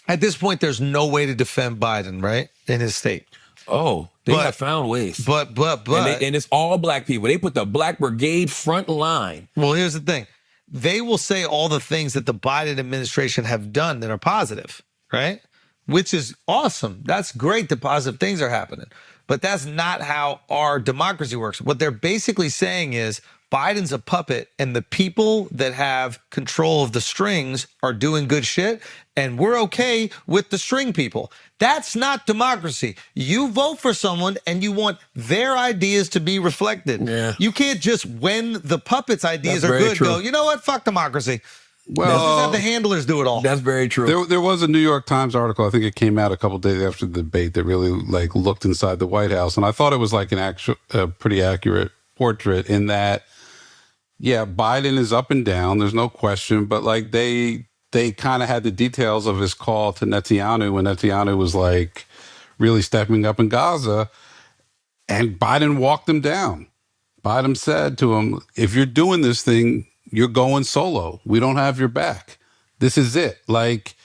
At this point, there's no way to defend Biden, right, in his state. Oh, they have found ways. But. And it's all black people. They put the black brigade front line. Well, here's the thing. They will say all the things that the Biden administration have done that are positive, right? Which is awesome. That's great that positive things are happening. But that's not how our democracy works. What they're basically saying is Biden's a puppet and the people that have control of the strings are doing good shit and we're okay with the string people. That's not democracy. You vote for someone and you want their ideas to be reflected. Yeah. You can't just, when the puppet's ideas That's are very good, true. go, you know what, fuck democracy. Well, Let's just have the handlers do it all. That's very true. There was a New York Times article, I think it came out a couple of days after the debate, that really like looked inside the White House, and I thought it was like a pretty accurate portrait in that, yeah, Biden is up and down, there's no question, but like they kind of had the details of his call to Netanyahu when Netanyahu was like really stepping up in Gaza, and Biden walked him down. Biden said to him, if you're doing this thing, you're going solo. We don't have your back. This is it. Like,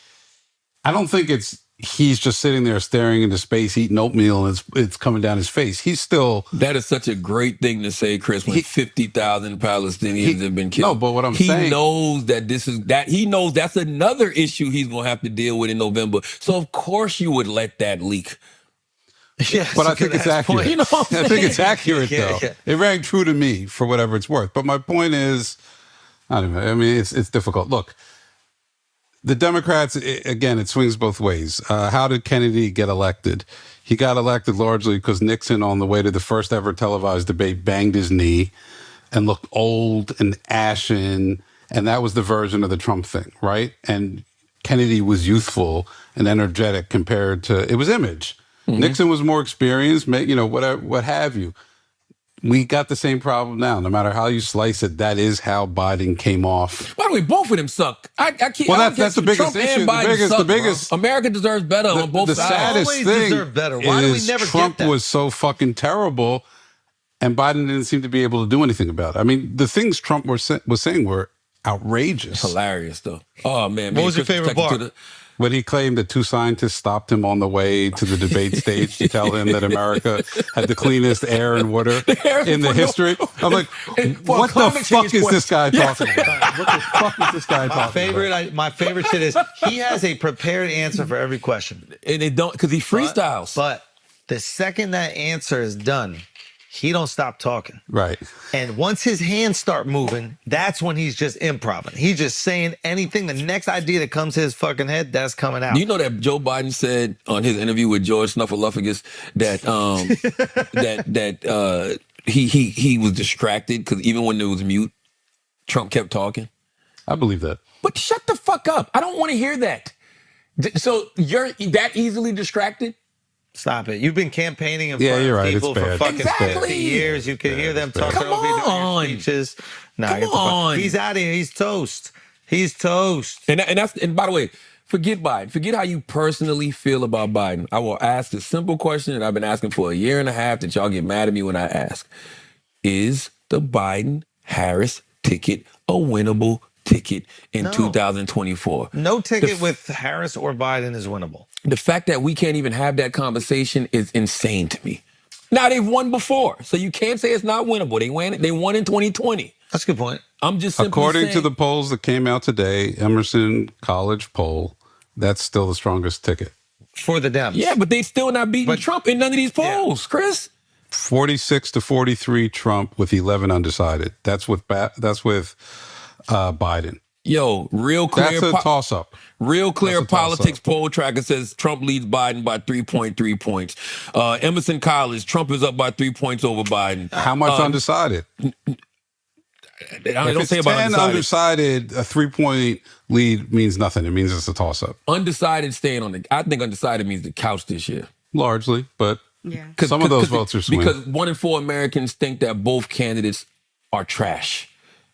I don't think he's just sitting there staring into space, eating oatmeal, and it's coming down his face. He's still... That is such a great thing to say, Chris, when 50,000 Palestinians have been killed. No, but what I'm saying... He knows he knows that's another issue he's going to have to deal with in November. So, of course, you would let that leak. Yes, but I think it's accurate. You know what I'm I think it's accurate, though. Yeah. It rang true to me for whatever it's worth. But my point is... I don't know. I mean, it's difficult. Look, the Democrats, again, it swings both ways. How did Kennedy get elected? He got elected largely because Nixon, on the way to the first ever televised debate, banged his knee and looked old and ashen. And that was the version of the Trump thing, right? And Kennedy was youthful and energetic compared to, it was image. Mm-hmm. Nixon was more experienced, whatever, what have you. We got the same problem now. No matter how you slice it, that is how Biden came off. By the way, both of them suck. I can't. Well, that's the biggest Trump issue. And Biden The biggest. bro. America deserves better on both the sides. saddest Always thing deserve better. Why do we is never Trump get that? was so fucking terrible, and Biden didn't seem to be able to do anything about it. I mean, the things Trump was saying were outrageous, hilarious though. Oh man, what was your favorite part? When he claimed that two scientists stopped him on the way to the debate stage to tell him that America had the cleanest air and water in the history. I'm like, what the fuck is this guy talking about? What the fuck is this guy talking about? My favorite shit is he has a prepared answer for every question. And they don't, because he freestyles. But the second that answer is done, he don't stop talking. Right. And once his hands start moving, that's when he's just improvising. He's just saying anything. The next idea that comes to his fucking head, that's coming out. Do you know that Joe Biden said on his interview with George Snuffleupagus that he was distracted because even when there was mute, Trump kept talking? I believe that. But shut the fuck up. I don't want to hear that. So you're that easily distracted? Stop it. You've been campaigning in Yeah, front you're of right. people It's for bad. fucking Exactly. 50 years. You can hear them talking Come over you doing on. your speeches. Nah, Come get the fuck- on. He's out of here. He's toast. He's toast. And by the way, forget Biden. Forget how you personally feel about Biden. I will ask the simple question that I've been asking for a year and a half that y'all get mad at me when I ask. Is the Biden-Harris ticket a winnable ticket in No. 2024? No ticket with Harris or Biden is winnable. The fact that we can't even have that conversation is insane to me. Now, they've won before, so you can't say it's not winnable. They won in 2020. That's a good point. I'm just simply According saying, to the polls that came out today, Emerson College poll, that's still the strongest ticket. For the Dems. yeah, but they still not beating Trump in none of these polls, Chris. 46 to 43 Trump with 11 undecided. That's with Biden. Yo, real clear. That's a toss-up. Real clear That's a toss-up. politics poll tracker says Trump leads Biden by 3.3 points. Emerson College, Trump is up by 3 points over Biden. How much undecided? I If don't it's say about 10 undecided, a 3-point lead means nothing. It means it's a toss-up. Undecided staying on the. I think undecided means the couch this year. Largely, but Yeah. some of those votes are swing. Because 1 in 4 Americans think that both candidates are trash.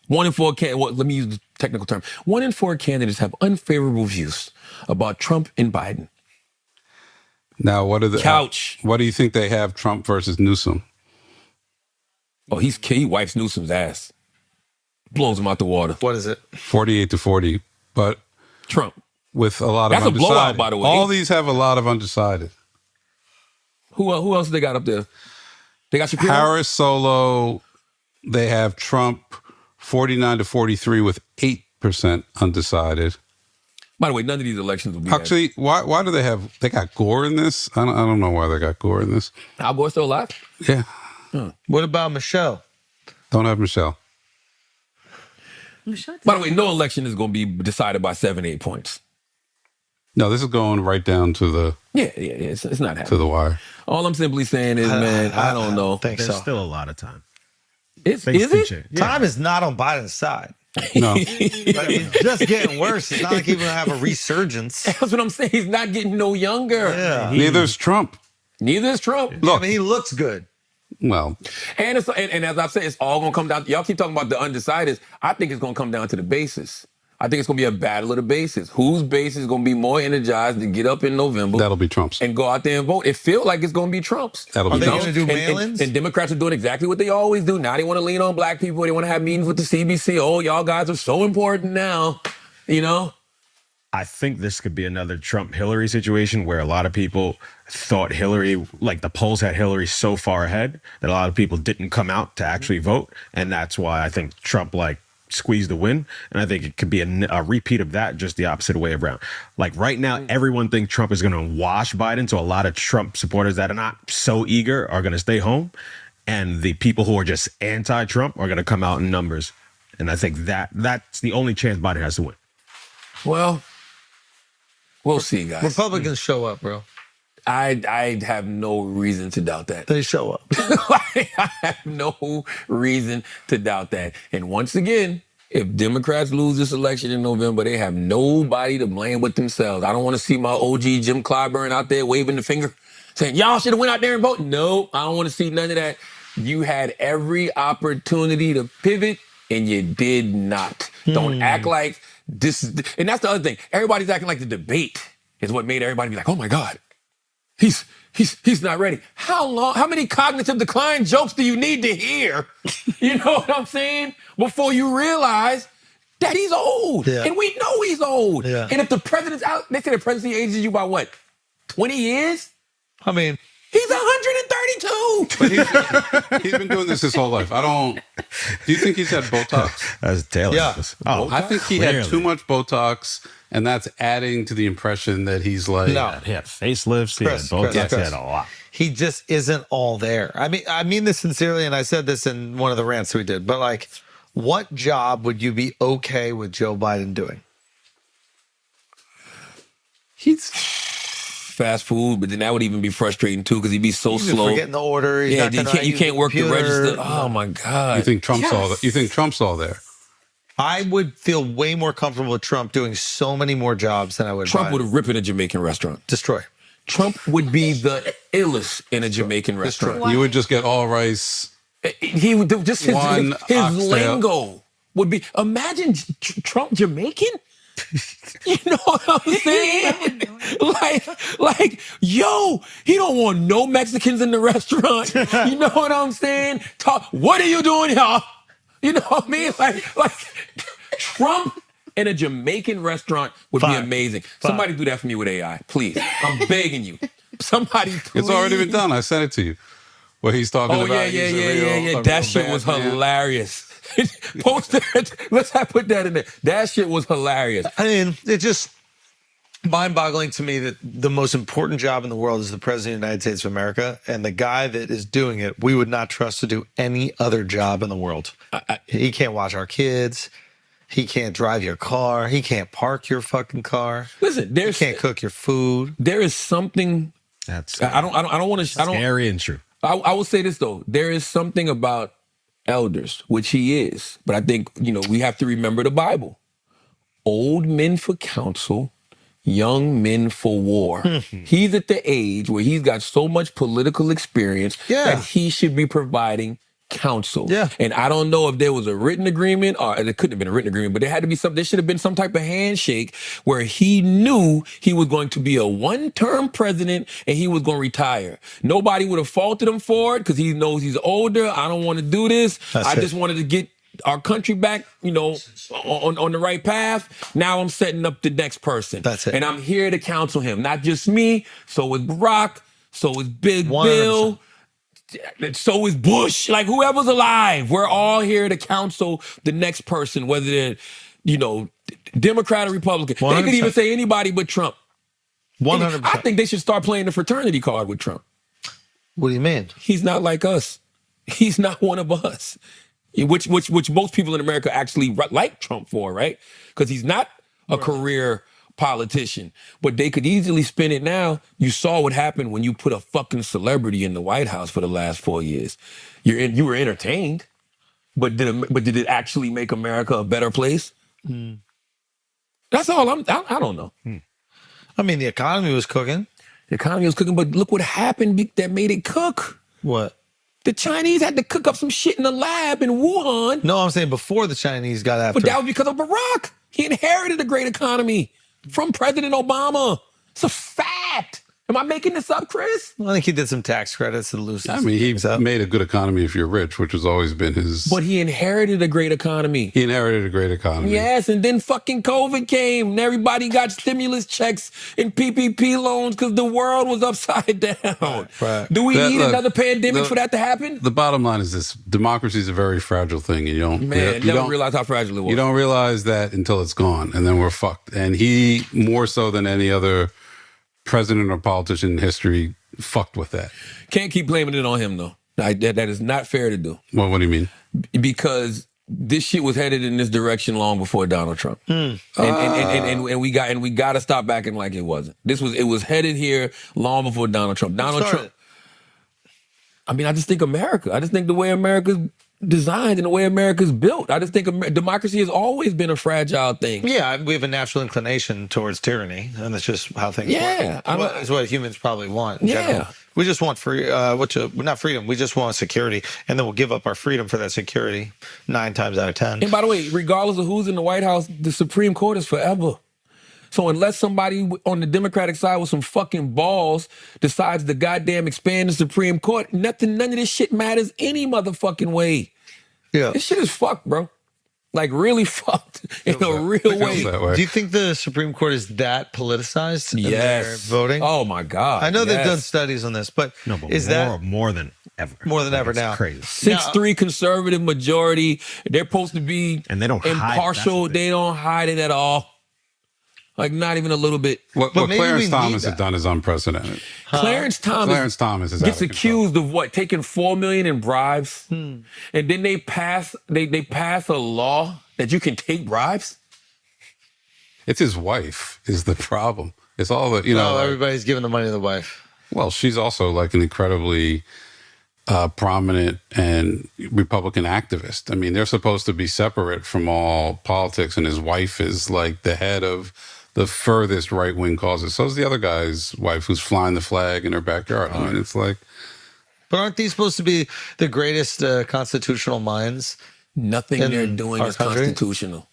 1 in 4 let me use the technical term. 1 in 4 candidates have unfavorable views about Trump and Biden. Now, what are the Couch. what do you think they have Trump versus Newsom? Oh, he wipes Newsom's ass. Blows him out the water. What is it? 48 to 40. But Trump. with a lot That's of a blowout, undecided. by the way. All these have a lot of undecided. Who else they got up there? They got Shapiro? Harris solo. They have Trump 49 to 43 with 8% undecided. By the way, none of these elections will be Actually, why do they got Gore in this? I don't know why they got Gore in this. Al Gore's still alive? Yeah. What about Michelle? Don't have Michelle. By the way, no election is going to be decided by 7-8 points. No, this is going right down to the Yeah, it's not happening. to the wire. All I'm simply saying is, man, I don't know. Think There's so. still a lot of time. Is Things can it? change. Yeah. Time is not on Biden's side. No. Like, it's just getting worse. It's not like he's gonna have a resurgence. That's what I'm saying. He's not getting no younger. Yeah. Neither is Trump. Neither is Trump. I mean, he looks good. Well, And as I've said, it's all going to come down. Y'all keep talking about the undecideds. I think it's going to come down to the bases. I think it's going to be a battle of the bases. Whose base is going to be more energized to get up in November that'll be Trump's. and go out there and vote? It feels like it's going to be Trump's. That'll Are be they Trump's. gonna do And- mail-ins? And Democrats are doing exactly what they always do. Now they want to lean on black people. They want to have meetings with the CBC. Oh, y'all guys are so important now. You know? I think this could be another Trump-Hillary situation where a lot of people thought Hillary, like the polls had Hillary so far ahead that a lot of people didn't come out to actually vote. And that's why I think Trump squeezed the win. And I think it could be a repeat of that, just the opposite way around. Like right now, everyone thinks Trump is going to wash Biden. So a lot of Trump supporters that are not so eager are going to stay home. And the people who are just anti-Trump are going to come out in numbers. And I think that's the only chance Biden has to win. Well, we'll see, guys. Republicans show up, bro. I have no reason to doubt that. They show up. I have no reason to doubt that. And once again, if Democrats lose this election in November, they have nobody to blame but themselves. I don't want to see my OG Jim Clyburn out there waving the finger saying, y'all should have went out there and voted. No, I don't want to see none of that. You had every opportunity to pivot and you did not. Don't act like this is, and that's the other thing. Everybody's acting like the debate is what made everybody be like, oh my God. He's not ready. How many cognitive decline jokes do you need to hear? You know what I'm saying? Before you realize that he's old. Yeah. And we know he's old. Yeah. And if the president's out, they say the presidency ages you by what? 20 years? I mean, He's 132. But he's been doing this his whole life. Do you think he's had Botox? That's Taylor. Yeah. Oh, I think he had too much Botox, and that's adding to the impression that he's like, No. He had facelifts. He had Chris, Botox. Chris. He had a lot. he just isn't all there. I mean this sincerely, and I said this in one of the rants we did, but like, what job would you be okay with Joe Biden doing? he's Fast food, but then that would even be frustrating too because he'd be so He's slow. forgetting the order. He's Yeah, not you gonna can't, you use can't work the computer. register. Oh my God. you think Trump's all that? You think Trump's all there? I would feel way more comfortable with Trump doing so many more jobs than I would Trump Biden. would rip in a Jamaican restaurant. Destroy. Trump would be the illest in a Jamaican restaurant. You would just get all rice. He would do just his One oxtail. lingo would be. Imagine Trump Jamaican. You know what I'm saying? like, yo, he don't want no Mexicans in the restaurant. You know what I'm saying? What are you doing here? You know what I mean? Like Trump in a Jamaican restaurant would be Fine. amazing. Somebody do that for me with AI, please. I'm begging you. Somebody, please. It's already been done. I sent it to you. Where he's talking Oh about. yeah. he's a real That shit was bad man. hilarious. Post that. Let's put that in there. That shit was hilarious. I mean, it's just mind-boggling to me that the most important job in the world is the president of the United States of America, and the guy that is doing it, we would not trust to do any other job in the world. He can't watch our kids. He can't drive your car. He can't park your fucking car. Listen, He can't cook your food. there is something. That's I don't want to. I don't. scary and true. I will say this though. There is something about elders, which he is, but I think we have to remember the Bible. Old men for counsel, young men for war. He's at the age where he's got so much political experience that he should be providing counsel. Yeah. And I don't know if there was a written agreement or there couldn't have been a written agreement, but there had to be there should have been some type of handshake where he knew he was going to be a one-term president and he was going to retire. Nobody would have faulted him for it because he knows he's older. I don't want to do this. That's I it. just wanted to get our country back, on the right path. Now I'm setting up the next person. That's it. And I'm here to counsel him. Not just me. So is Barack. So is Big 100%. Bill. So is Bush. Like, whoever's alive, we're all here to counsel the next person, whether they're, Democrat or Republican. 100%. They could even say anybody but Trump. 100%. I think they should start playing the fraternity card with Trump. What do you mean? He's not like us. He's not one of us. Which most people in America actually like Trump for, right? Because he's not a career politician. But they could easily spin it now. You saw what happened when you put a fucking celebrity in the White House for the last 4 years. You were entertained, but did it actually make America a better place? That's all. I don't know. I mean, the economy was cooking. The economy was cooking, but look what happened that made it cook. What? The Chinese had to cook up some shit in the lab in Wuhan. No, I'm saying before the Chinese got after. But that was because of Barack. He inherited a great economy from President Obama. It's a fact. Am I making this up, Chris? I think he did some tax credits to loosen. I mean, he things up. made a good economy if you're rich, which has always been his. But he inherited a great economy. He inherited a great economy. Yes, and then fucking COVID came, and everybody got stimulus checks and PPP loans because the world was upside down. Right. Do we need Look, another pandemic for that to happen? The bottom line is this: democracy is a very fragile thing. You don't, Man, you never don't realized how fragile it was. You don't realize that until it's gone, and then we're fucked. And he, more so than any other president or politician in history, fucked with that. Can't keep blaming it on him, though. That is not fair to do. Well, what do you mean? Because this shit was headed in this direction long before Donald Trump, and we got to stop acting like it wasn't. It was headed here long before Donald Trump. Trump. I mean, I just think America. I just think the way America's designed and the way America's built. I just think democracy has always been a fragile thing. Yeah, we have a natural inclination towards tyranny, and that's just how things Yeah, work. It's what humans probably want in general. We just want not freedom. We just want security, and then we'll give up our freedom for that security 9 times out of 10. And by the way, regardless of who's in the White House, the Supreme Court is forever. So unless somebody on the Democratic side with some fucking balls decides to goddamn expand the Supreme Court, none of this shit matters any motherfucking way. Yeah. This shit is fucked, bro. Like, really fucked in a real way. Do you think the Supreme Court is that politicized in their Yes. voting? Oh my God. I know they've yes. done studies on this, but No, but is more than ever. More than ever it's now. Crazy. 6-3 conservative majority. They're supposed to be And they don't hide it. impartial. That's the thing. They don't hide it at all. Like, not even a little bit. What maybe Clarence we Thomas need has done is unprecedented. Clarence Thomas is gets out of control. accused of what? Taking $4 million in bribes, and then they pass a law that you can take bribes. It's his wife is the problem. It's all that, everybody's giving the money to the wife. Well, she's also like an incredibly prominent and Republican activist. I mean, they're supposed to be separate from all politics, and his wife is like the head of the furthest right-wing causes. So is the other guy's wife who's flying the flag in her backyard. I mean, it's like... But aren't these supposed to be the greatest constitutional minds? Nothing in they're doing our is country? constitutional.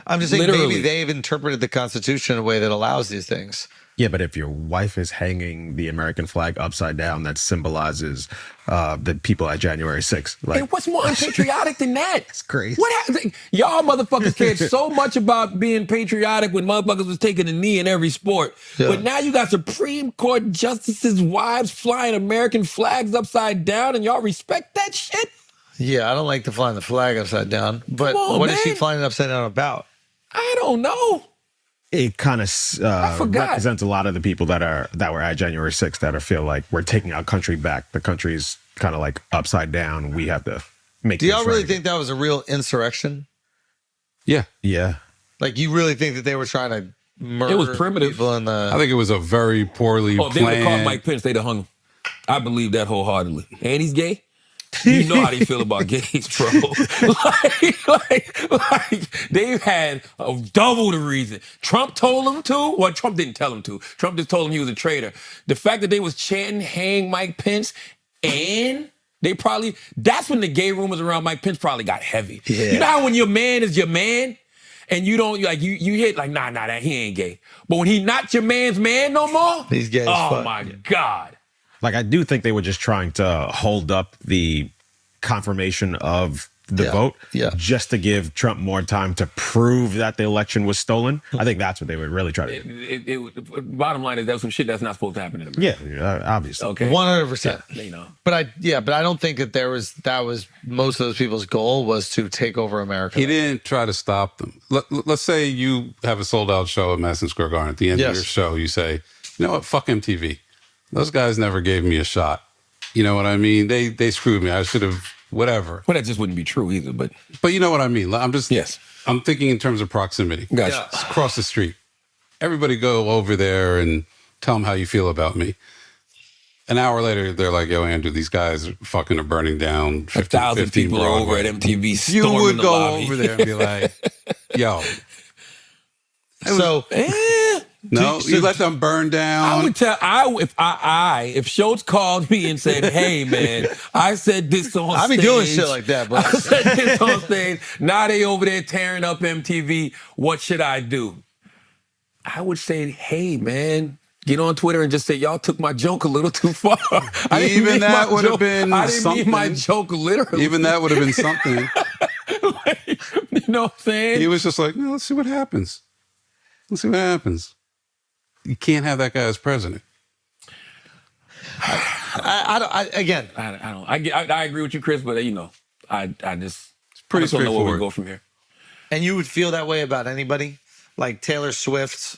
I'm just saying Literally. maybe they've interpreted the Constitution in a way that allows these things. Yeah, but if your wife is hanging the American flag upside down, that symbolizes the people at January 6th. Like, And what's more unpatriotic than that? It's crazy. What happened? Y'all motherfuckers cared so much about being patriotic when motherfuckers was taking a knee in every sport. Yeah. But now you got Supreme Court justices' wives flying American flags upside down, and y'all respect that shit? Yeah, I don't like to fly the flag upside down. But Come on, what is she man. flying it upside down about? I don't know. it kind of forgot. represents a lot of the people that were at January 6th that feel like we're taking our country back. The country's kind of like upside down. We have to make. Do y'all this really right. think that was a real insurrection? Yeah. Yeah. Like, you really think that they were trying to murder It was primitive. people in the... I think it was a very poorly Oh, they would have caught planned. Mike Pence. They'd have hung him. I believe that wholeheartedly. And he's gay. You know how they feel about gays, bro. like they've had double the reason. Trump told them to. Well, Trump didn't tell him to. Trump just told him he was a traitor. The fact that they was chanting, hang Mike Pence, and they probably, that's when the gay rumors around Mike Pence probably got heavy. Yeah. You know how when your man is your man, and you don't, like, you hit like, nah, that he ain't gay. But when he not your man's man no more, He's gay as oh fuck. my God. Like, I do think they were just trying to hold up the confirmation of the Yeah. vote Yeah. just to give Trump more time to prove that the election was stolen. I think that's what they would really try to do. Bottom line is, that's some shit that's not supposed to happen in America. Yeah, obviously. Okay. 100%. You know. But I don't think that that was most of those people's goal was to take over America. He didn't try to stop them. Let's say you have a sold out show at Madison Square Garden. At the end of your show, you say, you know what, fuck MTV. Those guys never gave me a shot. You know what I mean? They screwed me. I should have, whatever. Well, that just wouldn't be true either, but you know what I mean? I'm just, yes. I'm thinking in terms of proximity. Gotcha. It's across the street. Everybody go over there and tell them how you feel about me. An hour later, they're like, yo, Andrew, these guys fucking are burning down 1,000 people are over at MTV storming You would the go lobby. over there and be like, yo. So No, you let them burn down. I would tell if Schulz called me and said, "Hey man, I said this on stage." I be doing shit like that, bro. I said this on stage. Now they over there tearing up MTV. What should I do? I would say, "Hey man, get on Twitter and just say y'all took my joke a little too far." Even that would have been I didn't something. mean my joke literally. Even that would have been something. You know what I'm saying? He was just like, no, let's see what happens. Let's see what happens. You can't have that guy as president. I agree with you, Chris, but I just pretty I just don't know where we straightforward. go from here. and you would feel that way about anybody, like Taylor Swift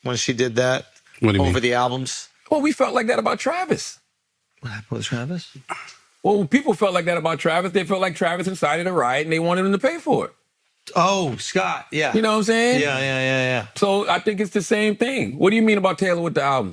when she did that What do you over mean? the albums. Well, we felt like that about Travis. What happened with Travis? Well, when people felt like that about Travis, they felt like Travis incited a riot and they wanted him to pay for it. Oh, Scott. Yeah. You know what I'm saying? Yeah. So I think it's the same thing. What do you mean about Taylor with the albums?